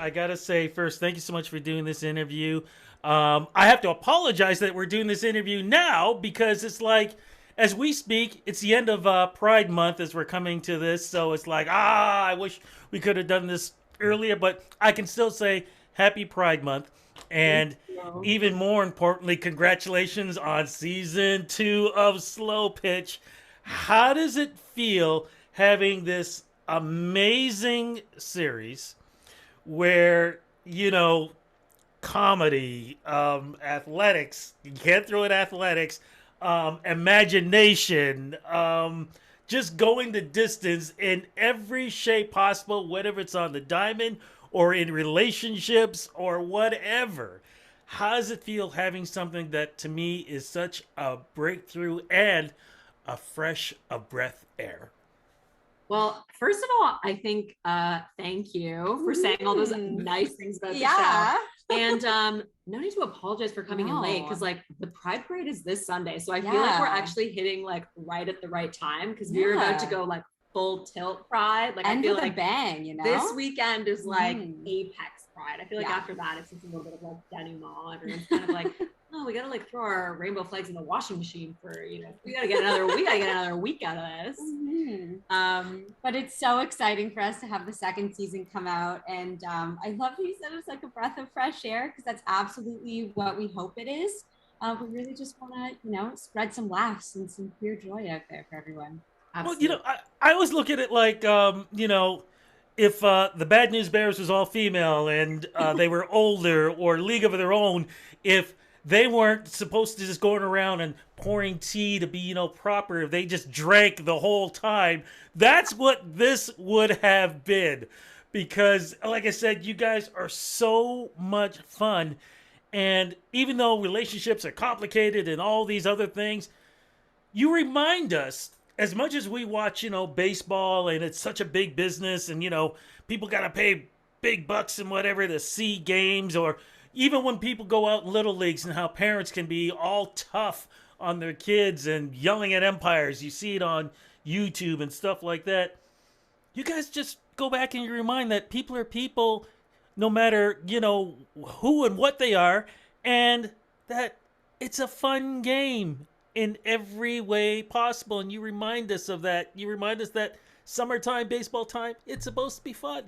I gotta say first, thank you so much for doing this interview. I have to apologize that we're doing this interview now because it's like, as we speak, it's the end of Pride Month as we're coming to this. So it's like, I wish we could have done this earlier, but I can still say Happy Pride Month. Thank And you. even more importantly, congratulations on season 2 of Slow Pitch. How does it feel having this amazing series where, comedy, athletics, you can't throw in athletics, imagination, just going the distance in every shape possible, whether it's on the diamond or in relationships or whatever. How does it feel having something that to me is such a breakthrough and a fresh of breath air? Well, first of all, I think thank you for saying all those nice things about the show. And no need to apologize for coming in late because like the Pride Parade is this Sunday. So I feel like we're actually hitting like right at the right time because we were about to go like full tilt Pride. Like and I feel with like a bang, this weekend is like apex Pride. I feel like after that it's just a little bit of like denouement. Everyone's kind of like, oh, we gotta like throw our rainbow flags in the washing machine for we gotta get another week out of this. But it's so exciting for us to have the second season come out, and I love how you said it's like a breath of fresh air because that's absolutely what we hope it is. We really just want to spread some laughs and some pure joy out there for everyone. Absolutely. Well, I always look at it like, if the Bad News Bears was all female and they were older or League of Their Own, if they weren't supposed to just going around and pouring tea to be, proper, if they just drank the whole time, that's what this would have been. Because, like I said, you guys are so much fun. And even though relationships are complicated and all these other things, you remind us as much as we watch, baseball and it's such a big business and, people got to pay big bucks and whatever to see games, or even when people go out in little leagues and how parents can be all tough on their kids and yelling at umpires. You see it on YouTube and stuff like that. You guys just go back and you remind that people are people no matter, who and what they are, and that it's a fun game in every way possible. And you remind us of that. You remind us that summertime, baseball time, it's supposed to be fun.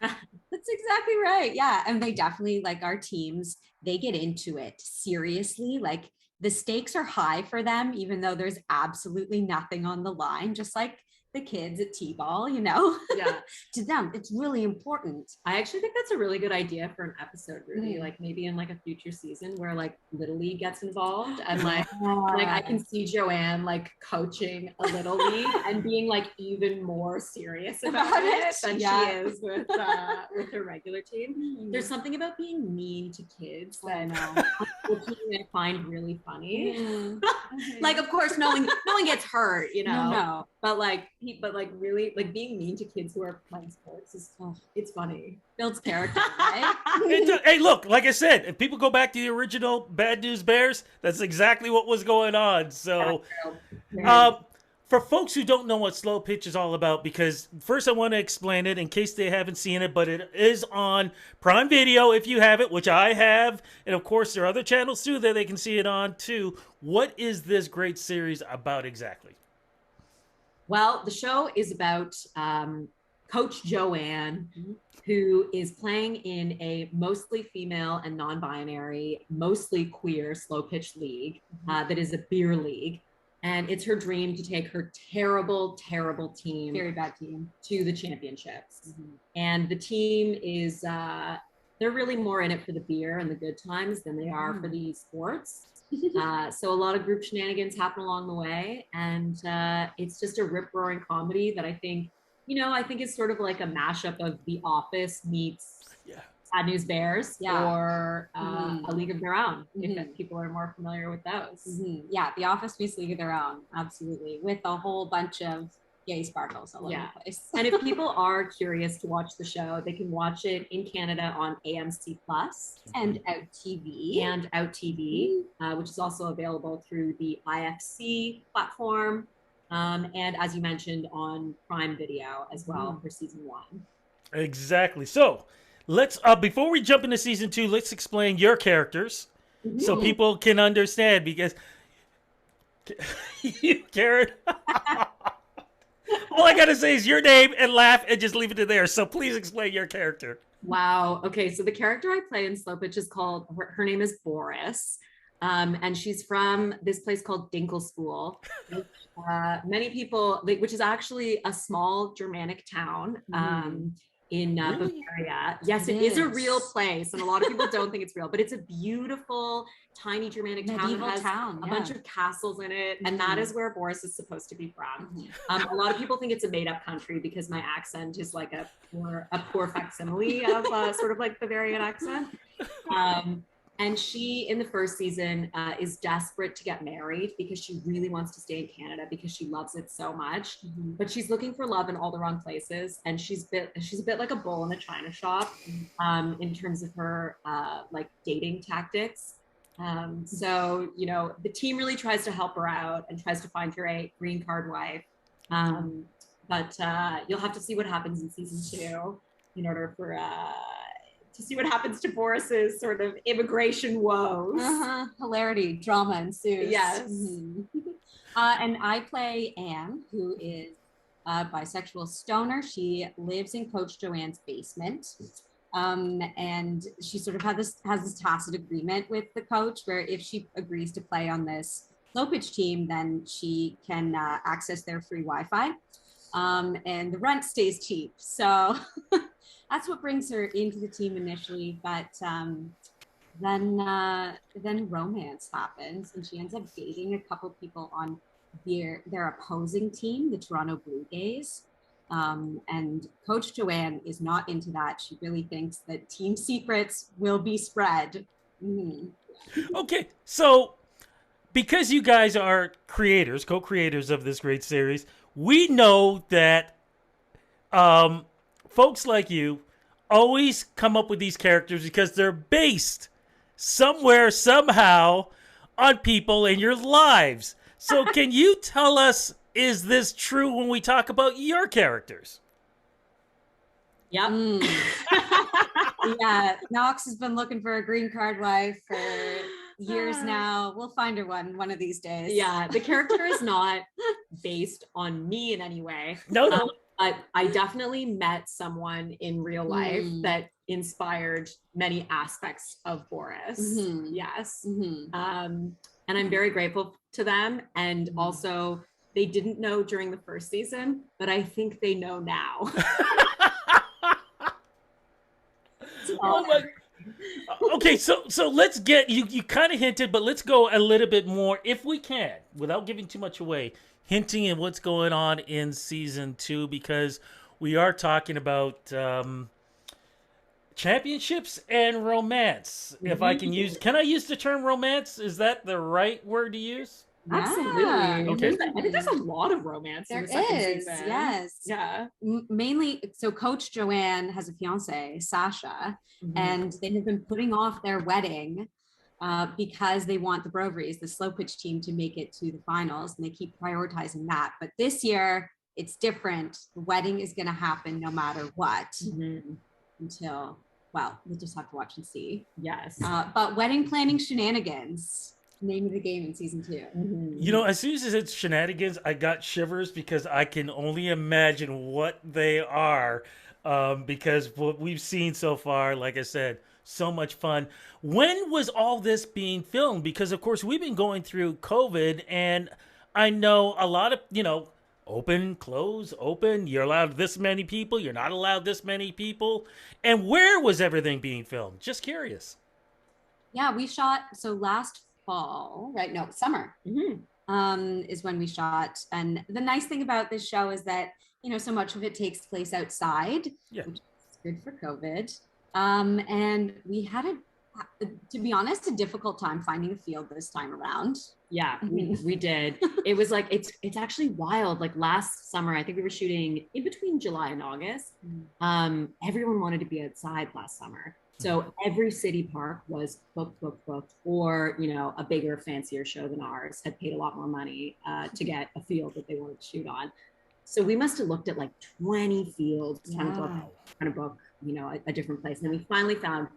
That's exactly right. Yeah. And they definitely, like, our teams, they get into it seriously. Like, the stakes are high for them, even though there's absolutely nothing on the line, just like the kids at T-ball, Yeah. To them, it's really important. I actually think that's a really good idea for an episode, Ruby. Like maybe in like a future season where like Little League gets involved and like I can see Joanne like coaching a Little League and being like even more serious about it than she is with her regular team. There's something about being mean to kids that I find really funny. Like of course no one gets hurt, No. but really like being mean to kids who are playing sports is it's funny. Builds character, right? Hey, look, like I said, if people go back to the original Bad News Bears, that's exactly what was going on. So, for folks who don't know what Slow Pitch is all about, because first I want to explain it in case they haven't seen it, but it is on Prime Video if you have it, which I have. And of course, there are other channels too that they can see it on too. What is this great series about exactly? Well, the show is about Coach Joanne, who is playing in a mostly female and non-binary, mostly queer slow pitch league that is a beer league. And it's her dream to take her terrible, terrible team, very bad team, to the championships. And the team is, they're really more in it for the beer and the good times than they are for the sports. So a lot of group shenanigans happen along the way, and it's just a rip-roaring comedy that I think is sort of like a mashup of The Office meets Bad News Bears or A League of Their Own, if people are more familiar with those. Yeah, The Office meets League of Their Own, absolutely, with a whole bunch of gay sparkles all over the place. And if people are curious to watch the show, they can watch it in Canada on AMC Plus and Out TV, which is also available through the IFC platform, and as you mentioned on Prime Video as well for season 1. Exactly. So let's before we jump into season 2, let's explain your characters so Mhm. people can understand because you, Karen. All I gotta say is your name and laugh and just leave it to there. So please explain your character. Wow. Okay. So the character I play in Slow Pitch is called, her name is Boris. And she's from this place called Dinkle School. Many people, which is actually a small Germanic town in Really? Bavaria. Yes, it is a real place. And a lot of people don't think it's real, but it's a beautiful, tiny Germanic town that has a bunch of castles in it. And that is where Boris is supposed to be from. A lot of people think it's a made up country because my accent is like a poor facsimile of sort of like Bavarian accent. And she, in the first season, is desperate to get married because she really wants to stay in Canada because she loves it so much. But she's looking for love in all the wrong places, and she's a bit like a bull in a china shop in terms of her like dating tactics. So you know, the team really tries to help her out and tries to find her a green card wife. But you'll have to see what happens in season 2 in order for. To see what happens to Boris's sort of immigration woes. Hilarity, drama ensues. Yes. And I play Anne, who is a bisexual stoner. She lives in Coach Joanne's basement. And she sort of has this tacit agreement with the coach where if she agrees to play on this low pitch team, then she can access their free Wi-Fi. And the rent stays cheap. So that's what brings her into the team initially, but then romance happens, and she ends up dating a couple people on their opposing team, the Toronto Blue Jays. And Coach Joanne is not into that. She really thinks that team secrets will be spread. Okay, so because you guys are creators, co-creators of this great series, we know that folks like you always come up with these characters because they're based somewhere, somehow, on people in your lives. So can you tell us, is this true when we talk about your characters? Yep. Yeah, Knox has been looking for a green card wife for years now. We'll find her one of these days. Yeah, the character is not based on me in any way. No. But I definitely met someone in real life that inspired many aspects of Boris. Yes. And I'm very grateful to them. And also, they didn't know during the first season, but I think they know now. Oh my. Okay, so let's get you kind of hinted, but let's go a little bit more if we can, without giving too much away, hinting at what's going on in season 2, because we are talking about championships and romance. If I can I use the term romance? Is that the right word to use? Absolutely. Okay. I think there's a lot of romance in the second season. Yes. Yeah. Mainly, so Coach Joanne has a fiance, Sasha, and they have been putting off their wedding because they want the Broveries, the slow pitch team, to make it to the finals, and they keep prioritizing that. But this year, it's different. The wedding is going to happen no matter what until, well, we'll just have to watch and see. Yes. But wedding planning shenanigans. Name of the game in season 2. You know, as soon as it's shenanigans, I got shivers because I can only imagine what they are. Because what we've seen so far, like I said, so much fun. When was all this being filmed? Because of course we've been going through COVID, and I know a lot of, open, close, open. You're allowed this many people. You're not allowed this many people. And where was everything being filmed? Just curious. Yeah, we shot last fall, right? No, summer is when we shot. And the nice thing about this show is that, so much of it takes place outside, which is good for COVID. And we had to be honest, a difficult time finding a field this time around. Yeah, we did. It was like, it's actually wild. Like last summer, I think we were shooting in between July and August. Everyone wanted to be outside last summer. So every city park was booked, or, a bigger, fancier show than ours had paid a lot more money to get a field that they wanted to shoot on. So we must have looked at like 20 fields, trying to book a different place. And then we finally found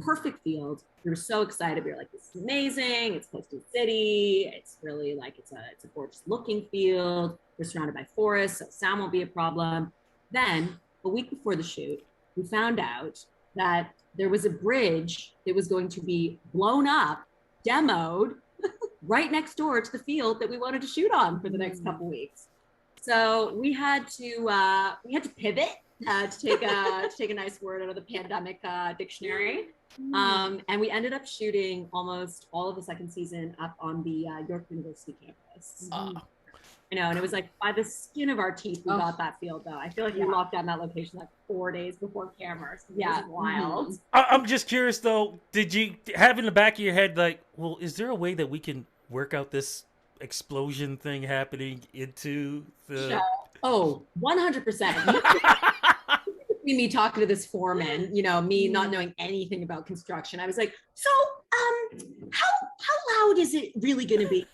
perfect field. We were so excited. We were like, this is amazing. It's close to the city. It's really like, it's a gorgeous looking field. We're surrounded by forests, so sound won't be a problem. Then a week before the shoot, we found out that there was a bridge that was going to be blown up, demoed right next door to the field that we wanted to shoot on for the next couple weeks. So we had to pivot to take a nice word out of the pandemic dictionary. And we ended up shooting almost all of the second season up on the York University campus. And it was like by the skin of our teeth we got that field though. I feel like we locked down that location like 4 days before cameras. Yeah, it was wild. I'm just curious though, did you have in the back of your head like, well, is there a way that we can work out this explosion thing happening into the... Oh, 100%. Me talking to this foreman, me not knowing anything about construction. I was like, so how loud is it really going to be?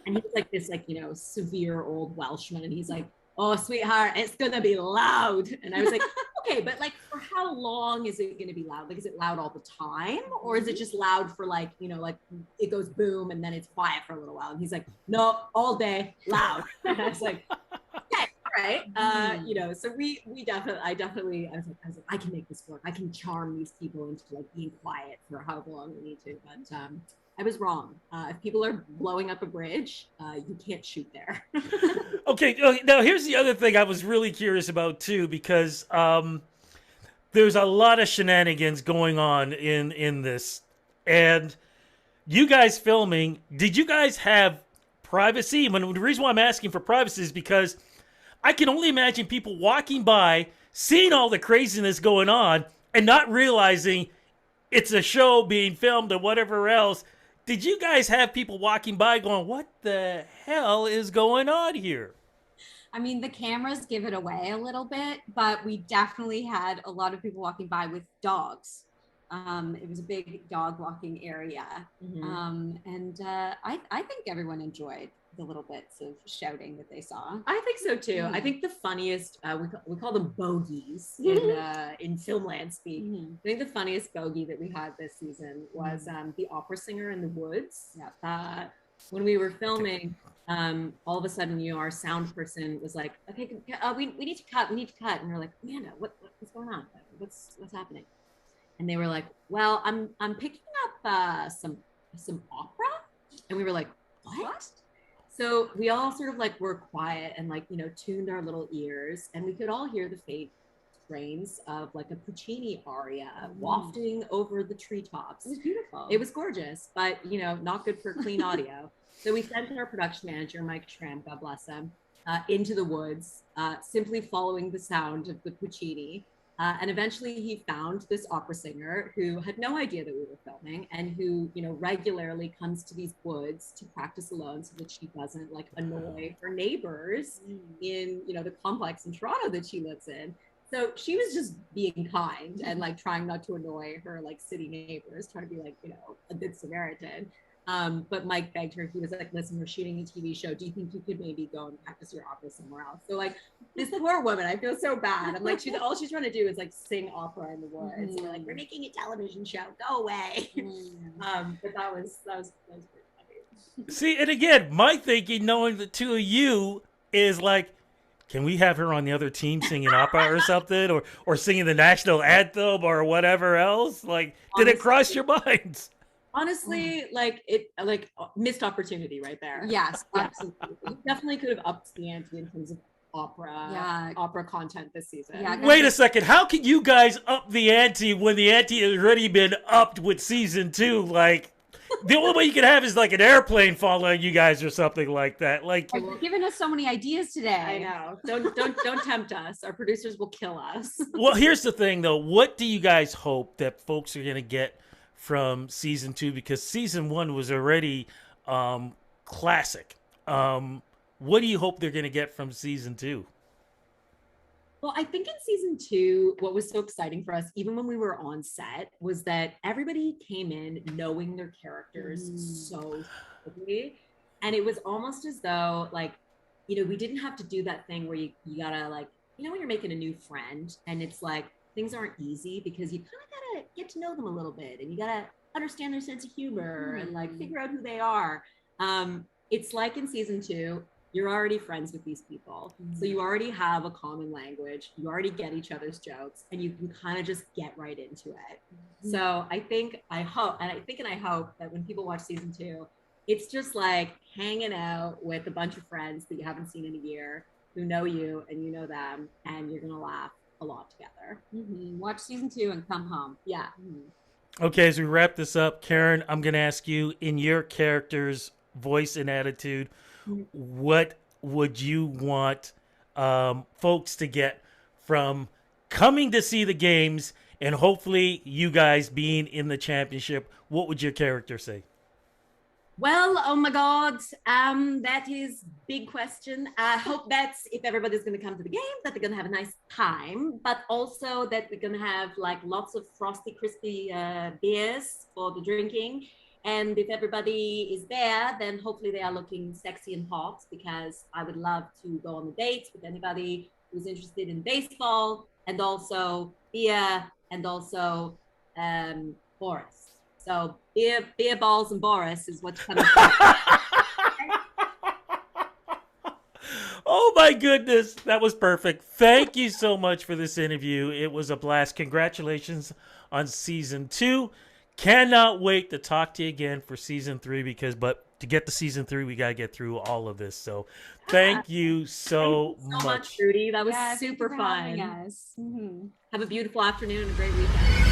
And he was like this, severe old Welshman. And he's like, oh, sweetheart, it's going to be loud. And I was like, okay, but like, for how long is it going to be loud? Like, is it loud all the time? Or is it just loud for like it goes boom and then it's quiet for a little while? And he's like, no, all day, loud. And I was like, okay, all right. So I was like, I can make this work. I can charm these people into like being quiet for however long we need to. But I was wrong. If people are blowing up a bridge, you can't shoot there. Okay, now here's the other thing I was really curious about too, because there's a lot of shenanigans going on in this. And you guys filming, did you guys have privacy? The reason why I'm asking for privacy is because I can only imagine people walking by, seeing all the craziness going on, and not realizing it's a show being filmed or whatever else. Did you guys have people walking by going, what the hell is going on here? I mean, the cameras give it away a little bit, but we definitely had a lot of people walking by with dogs. It was a big dog walking area. And I think everyone enjoyed the little bits of shouting that they saw. I think so too. I think the funniest, we call them bogeys in filmland speak. I think the funniest bogey that we had this season was the opera singer in the woods. When we were filming, all of a sudden, our sound person was like, okay, we need to cut. And we're like, Amanda, what's going on? What's happening? And they were like, well, I'm picking up some opera. And we were like, what? So we all sort of like were quiet and like, tuned our little ears, and we could all hear the faint strains of like a Puccini aria wafting over the treetops. It was beautiful. It was gorgeous, but not good for clean audio. So we sent our production manager, Mike Schramm, God bless him, into the woods, simply following the sound of the Puccini. And eventually he found this opera singer who had no idea that we were filming, and who, regularly comes to these woods to practice alone so that she doesn't like annoy her neighbors in, the complex in Toronto that she lives in. So she was just being kind and like trying not to annoy her like city neighbors, trying to be like, a good Samaritan. But Mike begged her. He was like, listen, we're shooting a TV show. Do you think you could maybe go and practice your opera somewhere else? So like this poor woman, I feel so bad. I'm like, all she's trying to do is like sing opera in the woods. And we're like, we're making a television show. Go away. But that was pretty funny. See, and again, my thinking, knowing the two of you, is like, can we have her on the other team singing opera or something, or singing the national anthem or whatever else? Like, did it cross your minds? Honestly, missed opportunity right there. Yes, absolutely. We definitely could have upped the ante in terms of opera content this season. Wait a second. How can you guys up the ante when the ante has already been upped with season 2? Like, the only way you can have is like an airplane following you guys or something like that. Like, you're giving us so many ideas today. I know. Don't tempt us. Our producers will kill us. Well, here's the thing though. What do you guys hope that folks are going to get from season 2? Because season 1 was already classic. What do you hope they're going to get from season 2? Well, I think in season 2, what was so exciting for us, even when we were on set, was that everybody came in knowing their characters so quickly. And it was almost as though, like, we didn't have to do that thing where you gotta, like, when you're making a new friend and it's like, things aren't easy because you kind of gotta get to know them a little bit, and you gotta understand their sense of humor and like figure out who they are. It's like in season 2, you're already friends with these people. So you already have a common language. You already get each other's jokes, and you can kind of just get right into it. So I hope that when people watch season 2, it's just like hanging out with a bunch of friends that you haven't seen in a year, who know you and you know them, and you're going to laugh a lot together. Watch season 2 and come home. Yeah. Okay, as we wrap this up, Karen, I'm going to ask you, in your character's voice and attitude, what would you want folks to get from coming to see the games and hopefully you guys being in the championship? What would your character say? Well, oh my God, that is big question. I hope that if everybody's going to come to the game, that they're going to have a nice time, but also that we're going to have like lots of frosty, crispy beers for the drinking. And if everybody is there, then hopefully they are looking sexy and hot, because I would love to go on a date with anybody who's interested in baseball, and also beer, and also Boris. So beer balls and Boris is what's coming. Oh my goodness, that was perfect. Thank you so much for this interview. It was a blast. Congratulations on season 2. Cannot wait to talk to you again for season 3, but to get to season 3, we got to get through all of this. So thank you so much, Rudy. That was super fun. Have a beautiful afternoon and a great weekend.